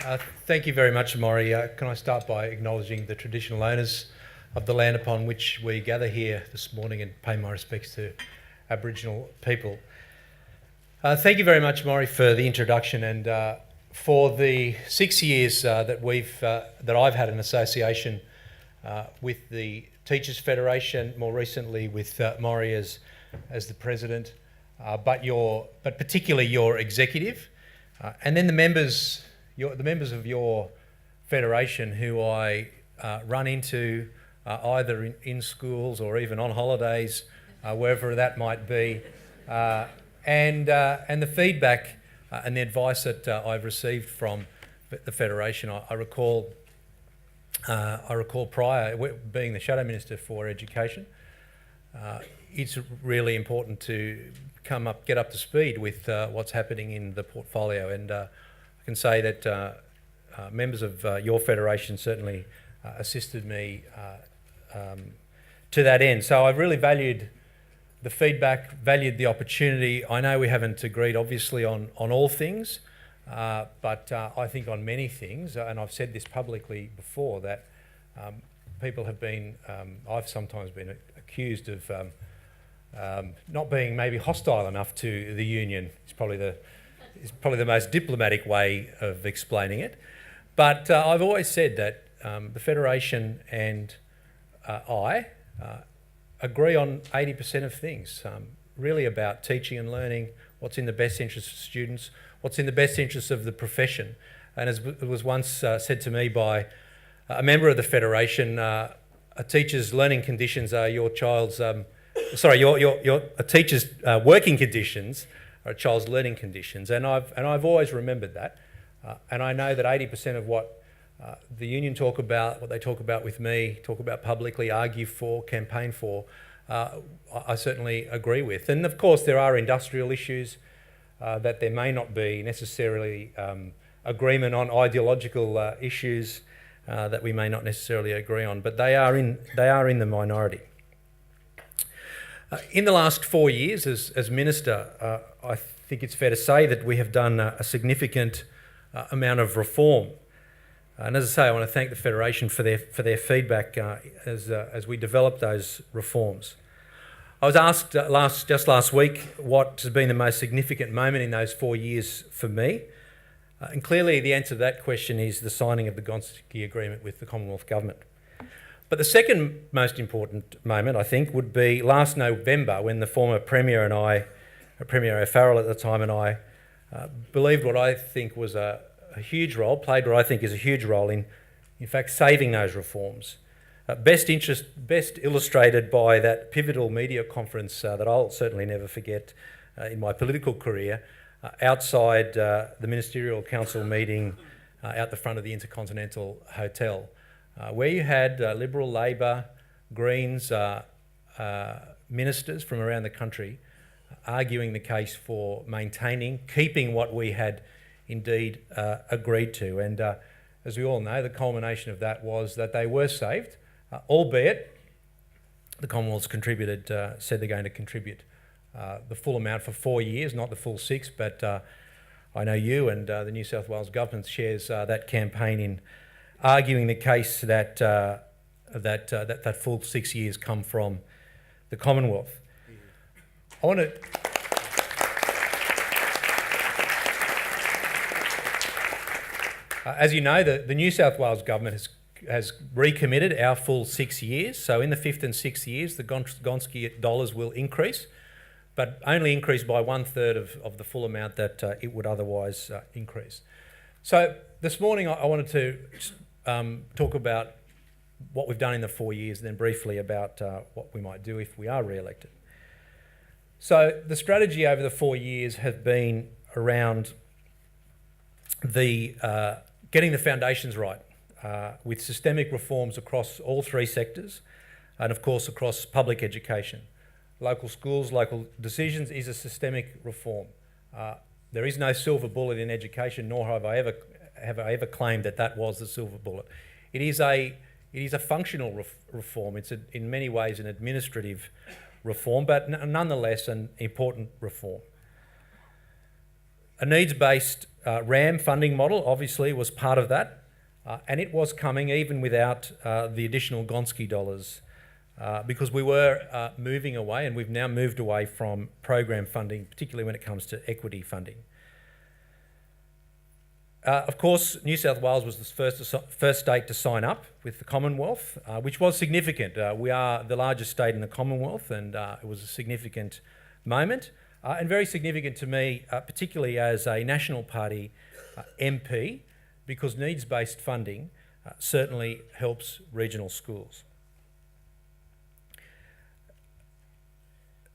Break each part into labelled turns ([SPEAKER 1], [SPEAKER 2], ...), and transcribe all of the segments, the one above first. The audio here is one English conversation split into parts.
[SPEAKER 1] Thank you very much, Maury. Can I start by acknowledging the traditional owners of the land upon which we gather here this morning and pay my respects to Aboriginal people. Thank you very much, Maury, for the introduction and for the 6 years that I've had an association with the Teachers Federation, more recently with Maury as the president, but particularly your executive, and then the members of your federation who I run into either in schools or even on holidays, wherever that might be, and the feedback and the advice that I've received from the federation. I recall prior being the Shadow Minister for Education, it's really important to get up to speed with what's happening in the portfolio, and I can say that members of your federation certainly assisted me to that end. So I've really valued the feedback, valued the opportunity. I know we haven't agreed obviously on all things, but I think on many things, and I've said this publicly before, that people have been, I've sometimes been accused of not being maybe hostile enough to the union. It's probably the most diplomatic way of explaining it. But I've always said that the Federation and I agree on 80% of things, really about teaching and learning, what's in the best interest of students, what's in the best interest of the profession. And as it was once said to me by a member of the Federation, a teacher's learning conditions are your child's, a teacher's working conditions are a child's learning conditions. And I've always remembered that. And I know that 80% of what the union talk about, what they talk about with me, talk about publicly, argue for, campaign for, I certainly agree with. And of course there are industrial issues that there may not be necessarily agreement on, ideological issues that we may not necessarily agree on, but they are in the minority. In the last 4 years as Minister, I think it's fair to say that we have done a significant amount of reform. And as I say, I want to thank the Federation for their feedback as we develop those reforms. I was asked just last week what has been the most significant moment in those 4 years for me. And clearly the answer to that question is the signing of the Gonski Agreement with the Commonwealth Government. But the second most important moment, I think, would be last November when the former Premier and I, Premier O'Farrell at the time, and I believed what I think was a huge role, played what I think is a huge role in fact, saving those reforms. Best illustrated by that pivotal media conference that I'll certainly never forget in my political career, outside the Ministerial Council meeting out the front of the Intercontinental Hotel, where you had Liberal, Labor, Greens, ministers from around the country arguing the case for keeping what we had indeed agreed to. And as we all know, the culmination of that was that they were saved, albeit the Commonwealth's said they're going to contribute the full amount for 4 years, not the full 6, but I know you and the New South Wales Government shares that campaign in arguing the case that that full 6 years come from the Commonwealth. I want to... as you know, the New South Wales Government has recommitted our full 6 years. So in the 5th and 6th years, the Gonski dollars will increase, but only increase by 1/3 of the full amount that it would otherwise increase. So this morning I wanted to talk about what we've done in the 4 years, and then briefly about what we might do if we are re-elected. So the strategy over the 4 years has been around getting the foundations right, with systemic reforms across all three sectors, and of course across public education. Local schools, local decisions is a systemic reform. There is no silver bullet in education, nor have I ever claimed that was the silver bullet. It is a functional reform. It's in many ways an administrative reform, but nonetheless an important reform. A needs-based RAM funding model obviously was part of that, and it was coming even without the additional Gonski dollars, because we were moving away, and we've now moved away from program funding, particularly when it comes to equity funding. Of course, New South Wales was the first state to sign up with the Commonwealth, which was significant. We are the largest state in the Commonwealth, and it was a significant moment, and very significant to me, particularly as a National Party MP, because needs-based funding certainly helps regional schools.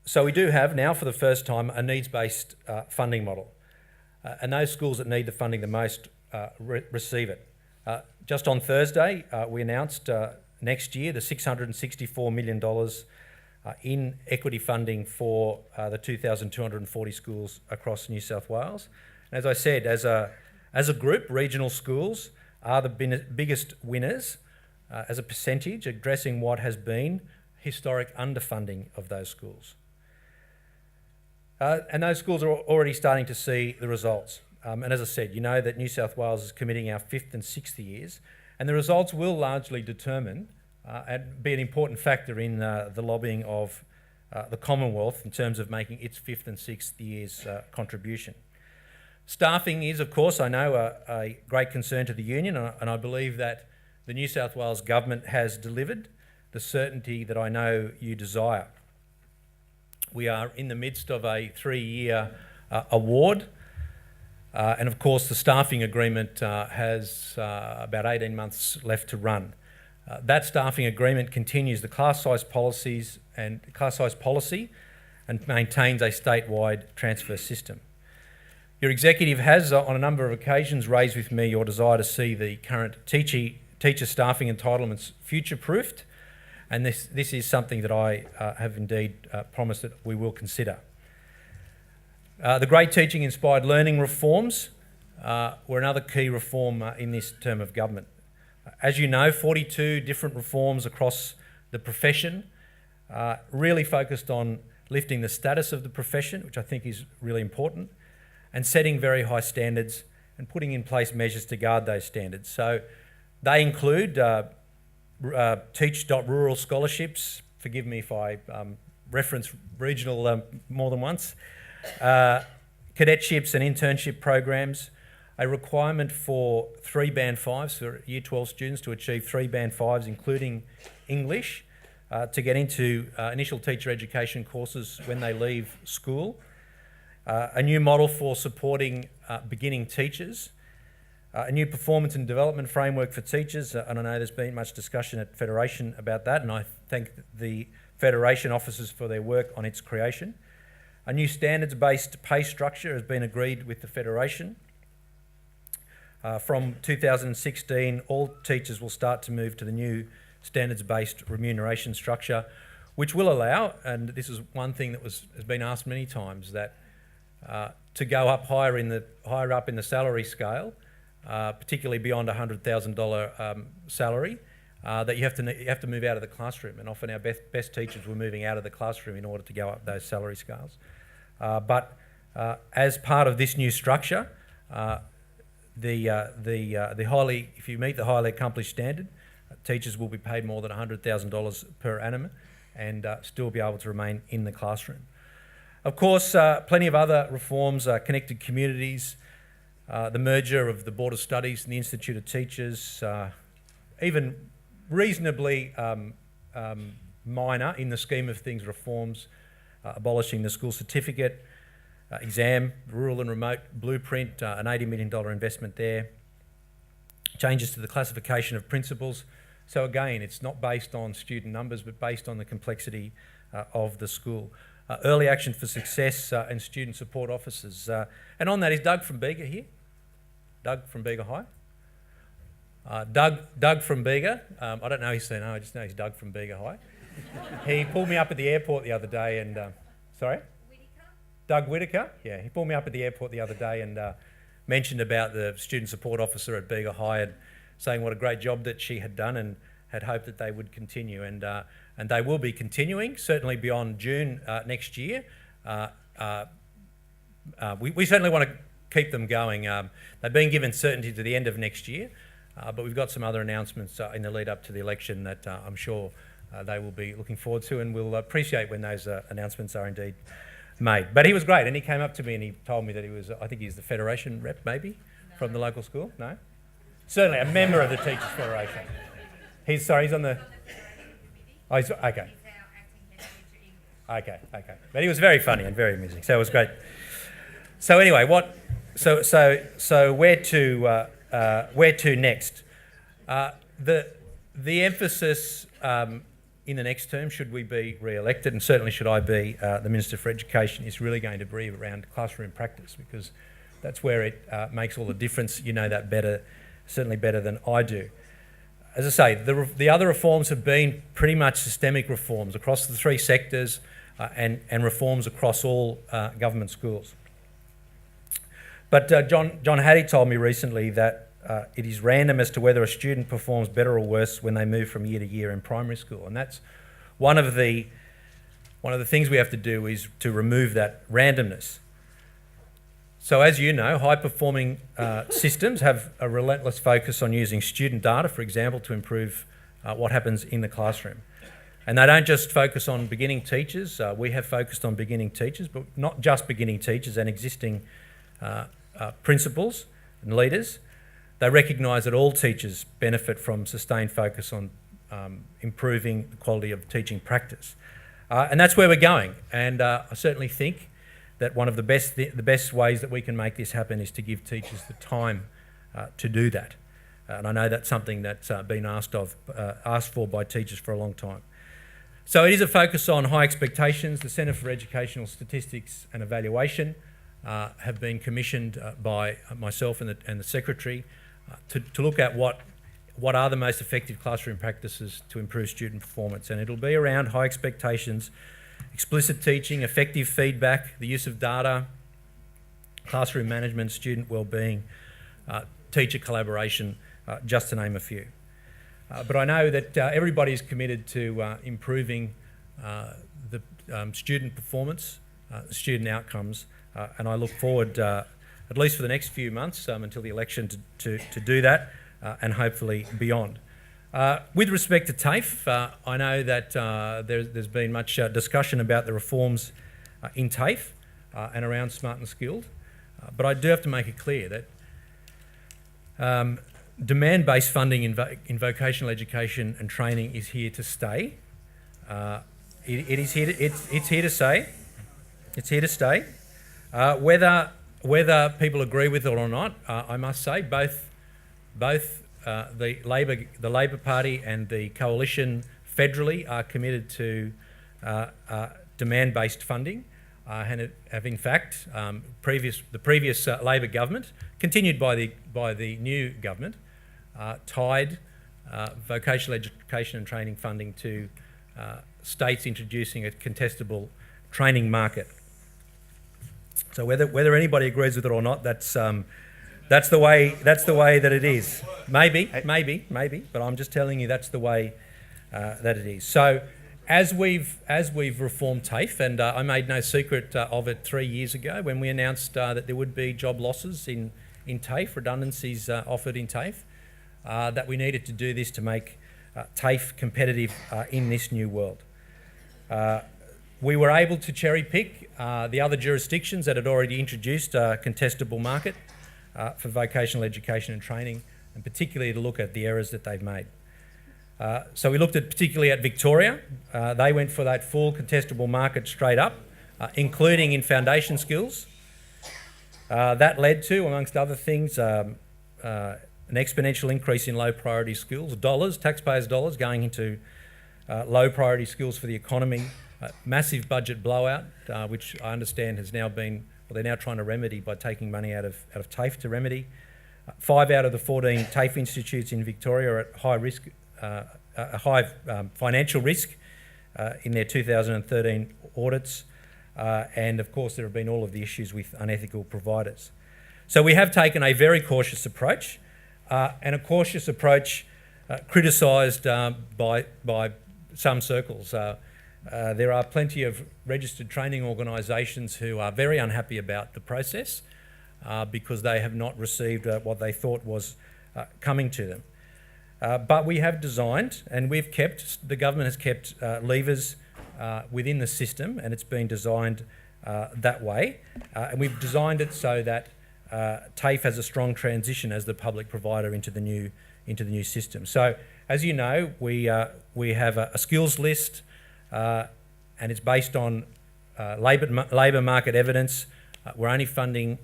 [SPEAKER 1] So we do have now, for the first time, a needs-based funding model. And those schools that need the funding the most receive it. Just on Thursday, we announced next year the $664 million in equity funding for the 2,240 schools across New South Wales. And as I said, as a group, regional schools are the biggest winners as a percentage, addressing what has been historic underfunding of those schools. And those schools are already starting to see the results. And as I said, you know that New South Wales is committing our 5th and 6th years, and the results will largely determine and be an important factor in the lobbying of the Commonwealth in terms of making its 5th and 6th years contribution. Staffing is, of course, I know, a great concern to the union, and I believe that the New South Wales government has delivered the certainty that I know you desire. We are in the midst of a 3-year award, and of course the staffing agreement has about 18 months left to run. That staffing agreement continues the class size policy and maintains a statewide transfer system. Your executive has, on a number of occasions, raised with me your desire to see the current teacher staffing entitlements future-proofed, and this is something that I have indeed promised that we will consider. The Great Teaching Inspired Learning reforms were another key reform in this term of government. As you know, 42 different reforms across the profession, really focused on lifting the status of the profession, which I think is really important, and setting very high standards and putting in place measures to guard those standards. So they include Teach.Rural scholarships, forgive me if I reference regional more than once, cadetships and internship programs, a requirement for 3 Band 5s for Year 12 students to achieve 3 Band 5s, including English, to get into initial teacher education courses when they leave school, a new model for supporting beginning teachers, a new performance and development framework for teachers, and I know there's been much discussion at Federation about that, and I thank the Federation officers for their work on its creation. A new standards-based pay structure has been agreed with the Federation. From 2016, all teachers will start to move to the new standards-based remuneration structure, which will allow, and this is one thing that has been asked many times, that to go up higher up in the salary scale, particularly beyond $100,000 salary, that you have to move out of the classroom, and often our best teachers were moving out of the classroom in order to go up those salary scales. But as part of this new structure, if you meet the highly accomplished standard, teachers will be paid more than $100,000 per annum and still be able to remain in the classroom. Of course, plenty of other reforms, connected communities, the merger of the Board of Studies and the Institute of Teachers, even reasonably minor in the scheme of things reforms, abolishing the school certificate, exam, rural and remote blueprint, an $80 million investment there, changes to the classification of principals. So again, it's not based on student numbers, but based on the complexity of the school. Early action for success and student support officers. And on that is Doug from Bega here. Doug from Bega High. Doug from Bega. I don't know his surname, I just know he's Doug from Bega High. He pulled me up at the airport the other day and... sorry? Doug Whitaker, yeah. He pulled me up at the airport the other day and mentioned about the student support officer at Bega High and saying what a great job that she had done and had hoped that they would continue. And they will be continuing, certainly beyond June next year. We certainly want to keep them going. They've been given certainty to the end of next year, but we've got some other announcements in the lead up to the election that I'm sure they will be looking forward to, and we'll appreciate when those announcements are indeed made. But he was great, and he came up to me and he told me that he was, I think he's the Federation rep maybe, from the local school? No? Certainly a member of the Teachers Federation. He's on the... Oh, he's, okay. Okay. But he was very funny and very amusing, so it was great. So anyway, So where to next? The emphasis in the next term, should we be re-elected, and certainly should I be the Minister for Education, is really going to be around classroom practice, because that's where it makes all the difference. You know that better, certainly better than I do. As I say, the other reforms have been pretty much systemic reforms across the three sectors and reforms across all government schools. But John Hattie told me recently that it is random as to whether a student performs better or worse when they move from year to year in primary school, and that's one of the things we have to do is to remove that randomness. So as you know, high-performing systems have a relentless focus on using student data, for example, to improve what happens in the classroom. And they don't just focus on beginning teachers. We have focused on beginning teachers, but not just beginning teachers and existing principals and leaders. They recognise that all teachers benefit from sustained focus on improving the quality of teaching practice. And that's where we're going. And I certainly think that one of the best ways that we can make this happen is to give teachers the time to do that. And I know that's something that's been asked for by teachers for a long time. So it is a focus on high expectations. The Centre for Educational Statistics and Evaluation have been commissioned by myself and the Secretary to look at what are the most effective classroom practices to improve student performance. And it'll be around high expectations, explicit teaching, effective feedback, the use of data, classroom management, student wellbeing, teacher collaboration, just to name a few. But I know that everybody is committed to improving the student performance, student outcomes, and I look forward, at least for the next few months until the election, to do that, and hopefully beyond. With respect to TAFE, I know that there's been much discussion about the reforms in TAFE and around Smart and Skilled, but I do have to make it clear that demand-based funding in vocational education and training is here to stay. It's here to stay. It's here to stay. Whether people agree with it or not, I must say both the Labor Party and the Coalition federally are committed to demand-based funding, and have in fact the previous Labor government, continued by the new government, tied vocational education and training funding to states introducing a contestable training market. So whether anybody agrees with it or not, that's the way that it is. Maybe, but I'm just telling you that's the way that it is. So as we've reformed TAFE, and I made no secret of it 3 years ago when we announced that there would be job losses in TAFE, redundancies offered in TAFE, that we needed to do this to make TAFE competitive in this new world. We were able to cherry pick the other jurisdictions that had already introduced a contestable market for vocational education and training, and particularly to look at the errors that they've made. So we looked particularly at Victoria. They went for that full contestable market straight up, including in foundation skills. That led to, amongst other things, an exponential increase in low priority skills, taxpayers' dollars going into low priority skills for the economy, massive budget blowout, which I understand has now been, they're now trying to remedy by taking money out of TAFE to remedy. 5 out of the 14 TAFE institutes in Victoria are at high risk, high financial risk in their 2013 audits, and of course there have been all of the issues with unethical providers. So we have taken a very cautious approach, and a cautious approach criticised by some circles. There are plenty of registered training organisations who are very unhappy about the process, because they have not received what they thought was coming to them. But we have designed, and the government has kept levers within the system, and it's been designed that way. And we've designed it so that TAFE has a strong transition as the public provider into the new system. So, as you know, we have a skills list, and it's based on labour market evidence. We're only funding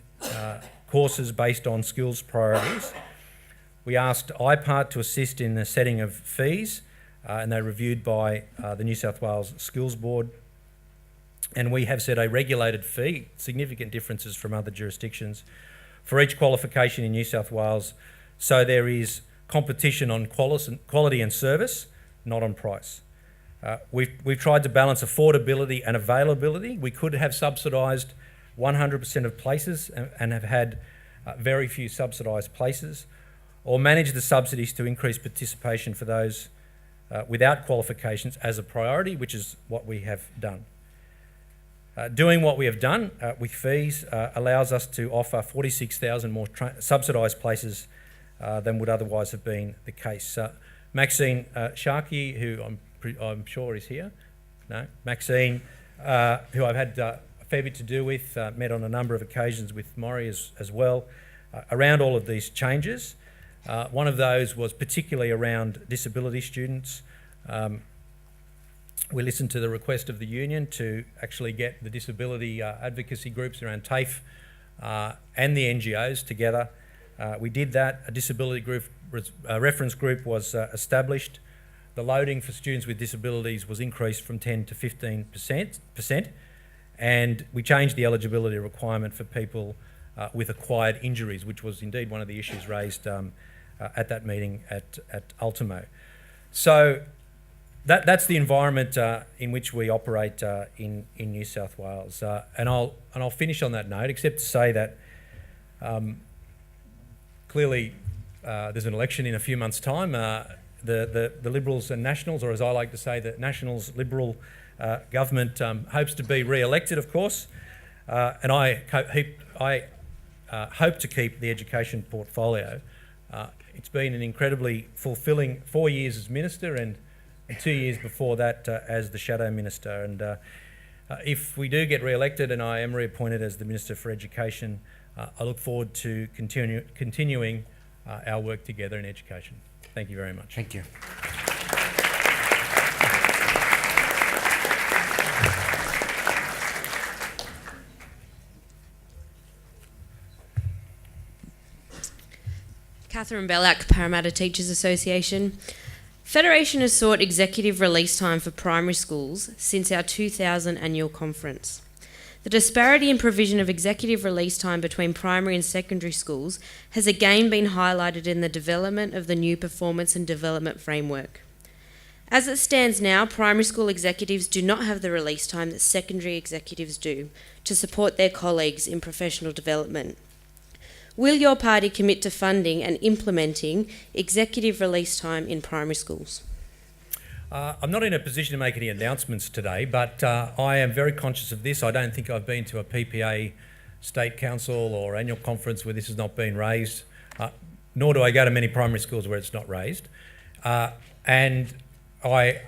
[SPEAKER 1] courses based on skills priorities. We asked IPART to assist in the setting of fees, and they're reviewed by the New South Wales Skills Board. And we have set a regulated fee, significant differences from other jurisdictions, for each qualification in New South Wales. So there is competition on quality and service, not on price. We've tried to balance affordability and availability. We could have subsidised 100% of places and have had very few subsidised places, or manage the subsidies to increase participation for those without qualifications as a priority, which is what we have done. Doing what we have done with fees allows us to offer 46,000 more subsidised places than would otherwise have been the case. Maxine Sharkey, who I'm sure is here. No, Maxine, who I've had a fair bit to do with, met on a number of occasions with Maury as well, around all of these changes. One of those was particularly around disability students. We listened to the request of the union to actually get the disability advocacy groups around TAFE and the NGOs together. We did that. A disability group reference group was established. The loading for students with disabilities was increased from 10 to 15%, and we changed the eligibility requirement for people with acquired injuries, which was indeed one of the issues raised at that meeting at Ultimo. So that's the environment in which we operate in New South Wales. And I'll finish on that note, except to say that clearly there's an election in a few months' time. The Liberals and Nationals, or as I like to say, the Nationals Liberal government hopes to be re-elected, of course, and I hope to keep the education portfolio. It's been an incredibly fulfilling 4 years as Minister and 2 years before that as the Shadow Minister. And if we do get re-elected and I am reappointed as the Minister for Education, I look forward to continuing our work together in education. Thank you very much.
[SPEAKER 2] Thank you.
[SPEAKER 3] Catherine Bellack, Parramatta Teachers Association. Federation has sought executive release time for primary schools since our 2000 annual conference. The disparity in provision of executive release time between primary and secondary schools has again been highlighted in the development of the new Performance and Development Framework. As it stands now, primary school executives do not have the release time that secondary executives do to support their colleagues in professional development. Will your party commit to funding and implementing executive release time in primary schools?
[SPEAKER 1] I'm not in a position to make any announcements today, but I am very conscious of this. I don't think I've been to a PPA State Council or annual conference where this has not been raised, nor do I go to many primary schools where it's not raised. And I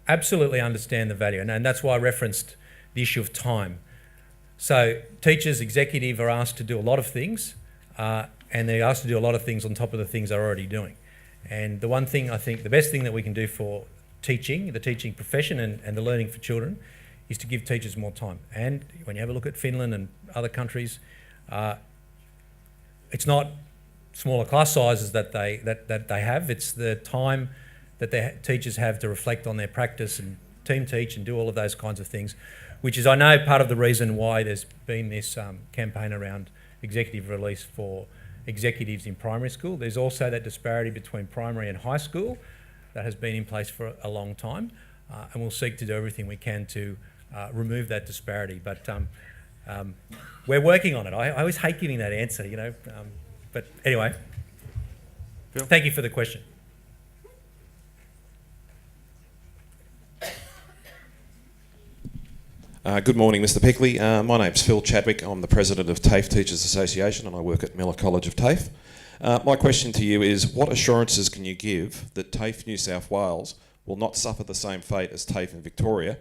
[SPEAKER 1] absolutely understand the value, and that's why I referenced the issue of time. So teachers, executive are asked to do a lot of things, and they're asked to do a lot of things on top of the things they're already doing. And the one thing I think, the best thing that we can do for teaching, the teaching profession and the learning for children, is to give teachers more time. And when you have a look at Finland and other countries, it's not smaller class sizes that they have, it's the time that their teachers have to reflect on their practice and team teach and do all of those kinds of things, which is, I know, part of the reason why there's been this campaign around executive release for executives in primary school. There's also that disparity between primary and high school that has been in place for a long time, and we'll seek to do everything we can to remove that disparity. But we're working on it. I always hate giving that answer, you know, but anyway,
[SPEAKER 2] Bill?
[SPEAKER 1] Thank you for the question.
[SPEAKER 4] Good morning, Mr. Piccoli. My name's Phil Chadwick. I'm the president of TAFE Teachers Association and I work at Miller College of TAFE. My question to you is, what assurances can you give that TAFE New South Wales will not suffer the same fate as TAFE in Victoria,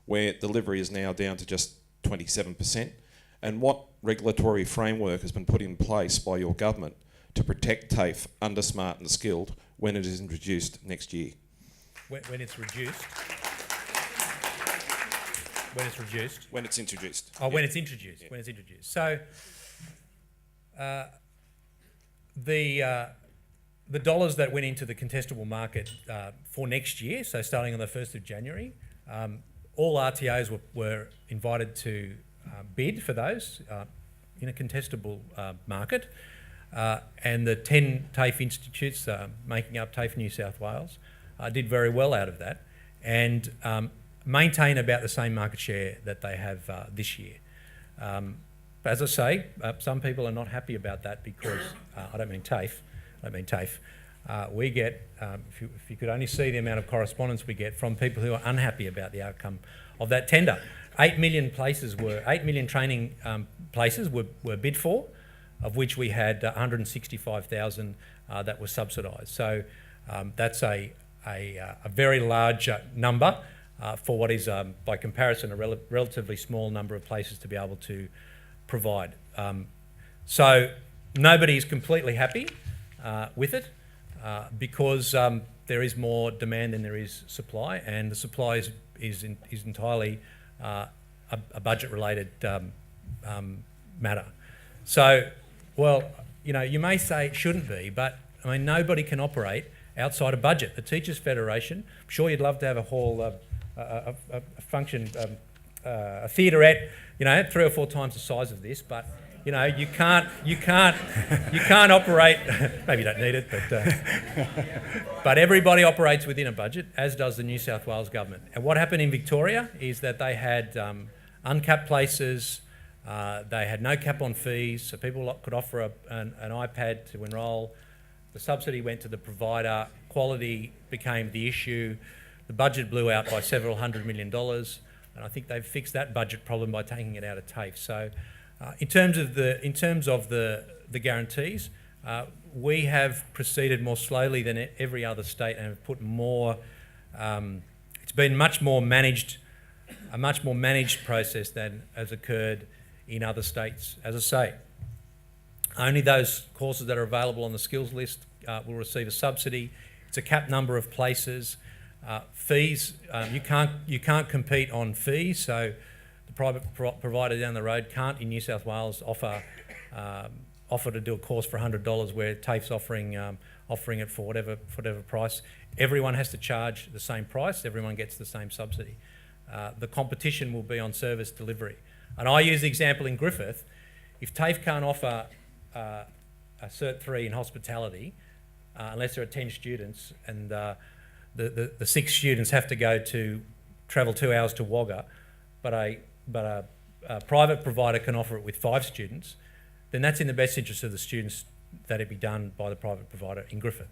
[SPEAKER 4] where delivery is now down to just 27%? And what regulatory framework has been put in place by your government to protect TAFE under smart and skilled when it is introduced next year?
[SPEAKER 1] When it's reduced? When it's reduced?
[SPEAKER 4] When it's introduced.
[SPEAKER 1] Oh, when it's introduced.
[SPEAKER 4] Yeah.
[SPEAKER 1] When it's introduced. So, the dollars that went into the contestable market for next year, so starting on the 1st of January, all RTOs were invited to bid for those in a contestable market, and the 10 TAFE institutes making up TAFE New South Wales did very well out of that, and maintain about the same market share that they have this year. But as I say, some people are not happy about that because, I don't mean TAFE, we get, if you could only see the amount of correspondence we get from people who are unhappy about the outcome of that tender. 8 million training places were bid for, of which we had 165,000 that were subsidised. So that's a very large number for what is, by comparison, a relatively small number of places to be able to provide. So nobody's completely happy with it because there is more demand than there is supply, and the supply is entirely a budget-related matter. So, well, you know, you may say it shouldn't be, but I mean, nobody can operate outside a budget. The Teachers Federation, I'm sure you'd love to have a hall, a function, a theatrette, you know, 3 or 4 times the size of this, but you know, you can't operate. Maybe you don't need it, but everybody operates within a budget, as does the New South Wales government. And what happened in Victoria is that they had uncapped places. They had no cap on fees, so people could offer an iPad to enrol. The subsidy went to the provider. Quality became the issue. The budget blew out by several $100 million, and I think they've fixed that budget problem by taking it out of TAFE. So, in terms of the guarantees, we have proceeded more slowly than every other state and have put more. It's been a much more managed process than has occurred in other states. As I say, only those courses that are available on the skills list will receive a subsidy. It's a capped number of places. Fees, you can't compete on fees, so the private provider down the road can't in New South Wales offer to do a course for $100 where TAFE's offering it for whatever price. Everyone has to charge the same price. Everyone gets the same subsidy. The competition will be on service delivery. And I use the example in Griffith. If TAFE can't offer a Cert 3 in hospitality, unless there are 10 students and the 6 students have to travel 2 hours to Wagga, but a private provider can offer it with 5 students, then that's in the best interest of the students that it be done by the private provider in Griffith.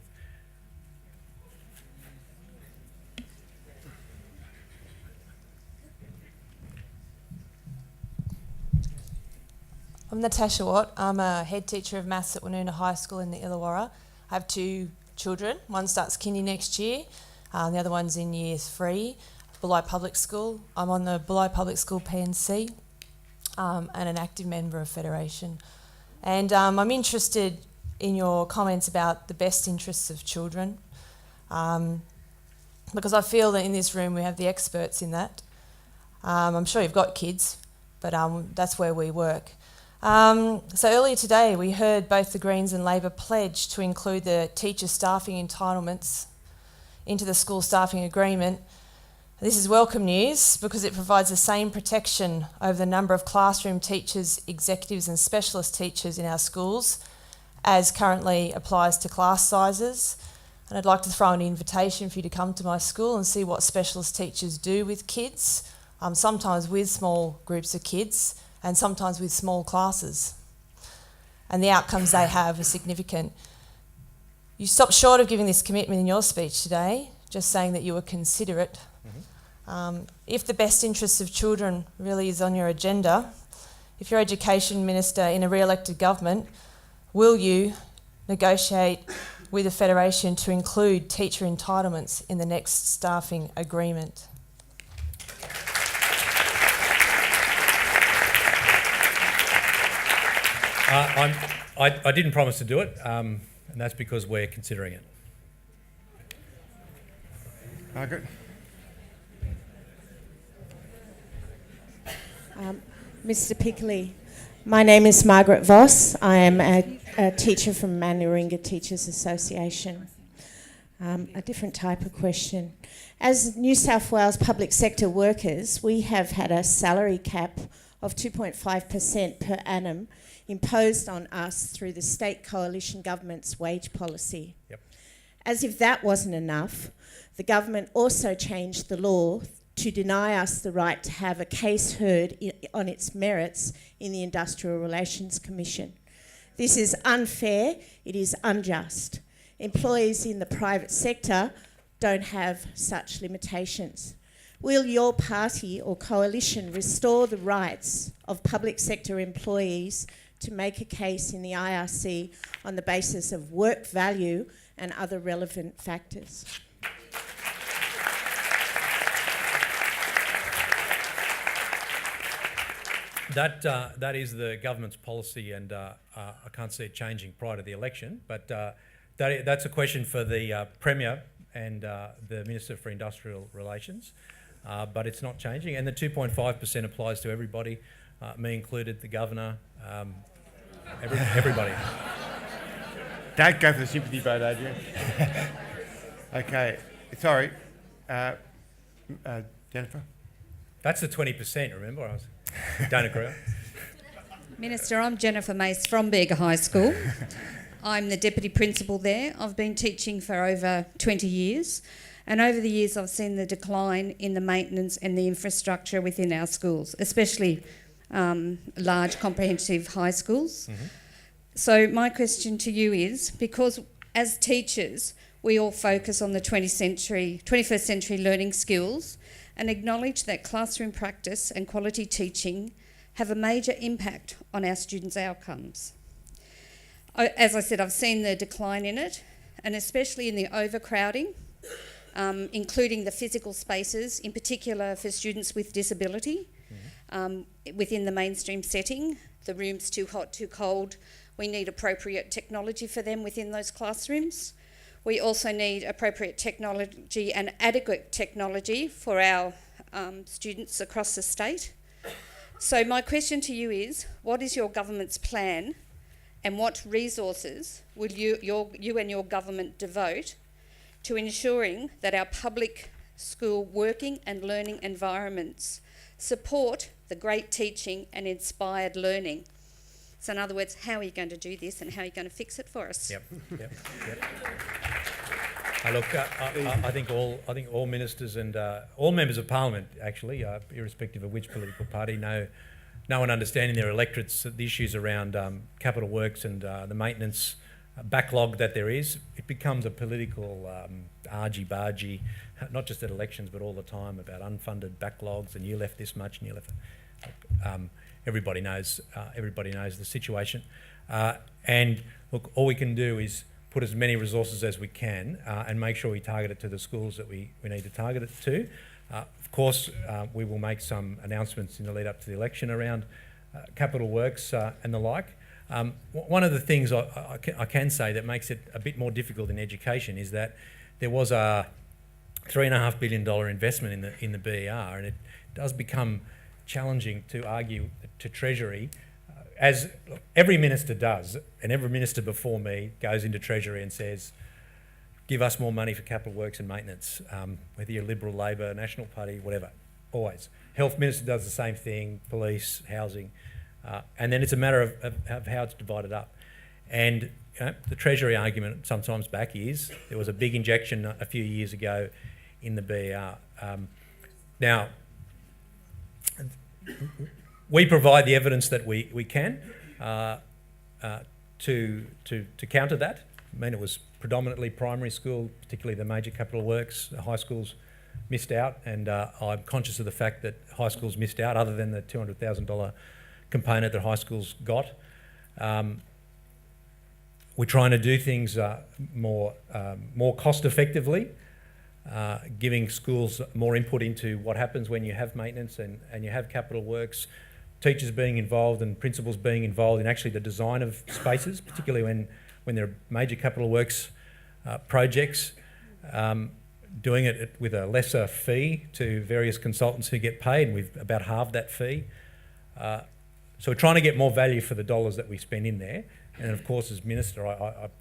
[SPEAKER 5] I'm Natasha Watt. I'm a head teacher of maths at Woonona High School in the Illawarra. I have 2 children. One starts kindy next year, the other one's in year 3, Bulli Public School. I'm on the Bulli Public School PNC and an active member of Federation. And I'm interested in your comments about the best interests of children because I feel that in this room we have the experts in that. I'm sure you've got kids, but that's where we work. So earlier today we heard both the Greens and Labor pledge to include the teacher staffing entitlements into the school staffing agreement. This is welcome news because it provides the same protection over the number of classroom teachers, executives and specialist teachers in our schools as currently applies to class sizes. And I'd like to throw an invitation for you to come to my school and see what specialist teachers do with kids, sometimes with small groups of kids, and sometimes with small classes. And the outcomes they have are significant. You stopped short of giving this commitment in your speech today, just saying that you were considerate. If the best interests of children really is on your agenda, if you're Education Minister in a re-elected government, will you negotiate with the Federation to include teacher entitlements in the next staffing agreement?
[SPEAKER 1] I didn't promise to do it, and that's because we're considering it.
[SPEAKER 2] Margaret?
[SPEAKER 6] Mr. Piccoli, my name is Margaret Voss. I am a teacher from Manuringa Teachers Association. A different type of question. As New South Wales public sector workers, we have had a salary cap of 2.5% per annum imposed on us through the state coalition government's wage policy.
[SPEAKER 1] Yep.
[SPEAKER 6] As if that wasn't enough, the government also changed the law to deny us the right to have a case heard on its merits in the Industrial Relations Commission. This is unfair, it is unjust. Employees in the private sector don't have such limitations. Will your party or coalition restore the rights of public sector employees to make a case in the IRC on the basis of work value and other relevant factors?
[SPEAKER 1] That is the government's policy, and I can't see it changing prior to the election. But that's a question for the Premier and the Minister for Industrial Relations. But it's not changing, and the 2.5% applies to everybody, me included, the Governor, everybody.
[SPEAKER 2] Don't go for the sympathy vote, Adrian. Okay, sorry. Jennifer?
[SPEAKER 1] That's the 20%, remember? Don't agree.
[SPEAKER 7] Minister, I'm Jennifer Mace from Bega High School. I'm the Deputy Principal there. I've been teaching for over 20 years, and over the years I've seen the decline in the maintenance and the infrastructure within our schools, especially large comprehensive high schools. Mm-hmm. So my question to you is, because as teachers we all focus on the 21st century learning skills and acknowledge that classroom practice and quality teaching have a major impact on our students' outcomes. As I said, I've seen the decline in it, and especially in the overcrowding, including the physical spaces, in particular for students with disability, within the mainstream setting. The room's too hot, too cold. We need appropriate technology for them within those classrooms. We also need appropriate technology and adequate technology for our students across the state. So my question to you is, what is your government's plan, and what resources will you and your government devote to ensuring that our public school working and learning environments support the great teaching and inspired learning? So in other words, how are you going to do this, and how are you going to fix it for us?
[SPEAKER 1] Yep. Look, I think all ministers and all members of Parliament, actually, irrespective of which political party, know and understand in their electorates the issues around capital works and the maintenance backlog that there is. It becomes a political argy-bargy, not just at elections but all the time, about unfunded backlogs, and you left this much and you left. Everybody knows the situation, and look, all we can do is put as many resources as we can and make sure we target it to the schools that we need to target it to. Of course, we will make some announcements in the lead up to the election around capital works and the like. One of the things I can say that makes it a bit more difficult in education is that there was a $3.5 billion investment in the BER, and it does become challenging to argue to Treasury, as every minister does, and every minister before me goes into Treasury and says, give us more money for capital works and maintenance, whether you're Liberal, Labor, National Party, whatever, always. Health Minister does the same thing, police, housing, and then it's a matter of how it's divided up. And the Treasury argument sometimes back is there was a big injection a few years ago in the BER. Now, we provide the evidence that we can to counter that. I mean, it was predominantly primary school, particularly the major capital works. The high schools missed out, and I'm conscious of the fact that high schools missed out, other than the $200,000 component that high schools got. We're trying to do things more cost effectively, giving schools more input into what happens when you have maintenance and you have capital works, teachers being involved and principals being involved in actually the design of spaces, particularly when there are major capital works projects, doing it with a lesser fee to various consultants who get paid, and we've about halved that fee. So we're trying to get more value for the dollars that we spend in there. And of course, as Minister,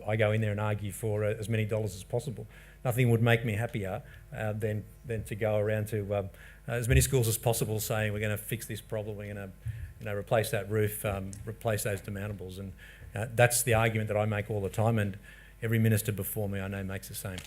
[SPEAKER 1] I go in there and argue for as many dollars as possible. Nothing would make me happier than to go around to as many schools as possible saying we're going to fix this problem, we're going to replace that roof, replace those demountables. And that's the argument that I make all the time, and every minister before me I know makes the same.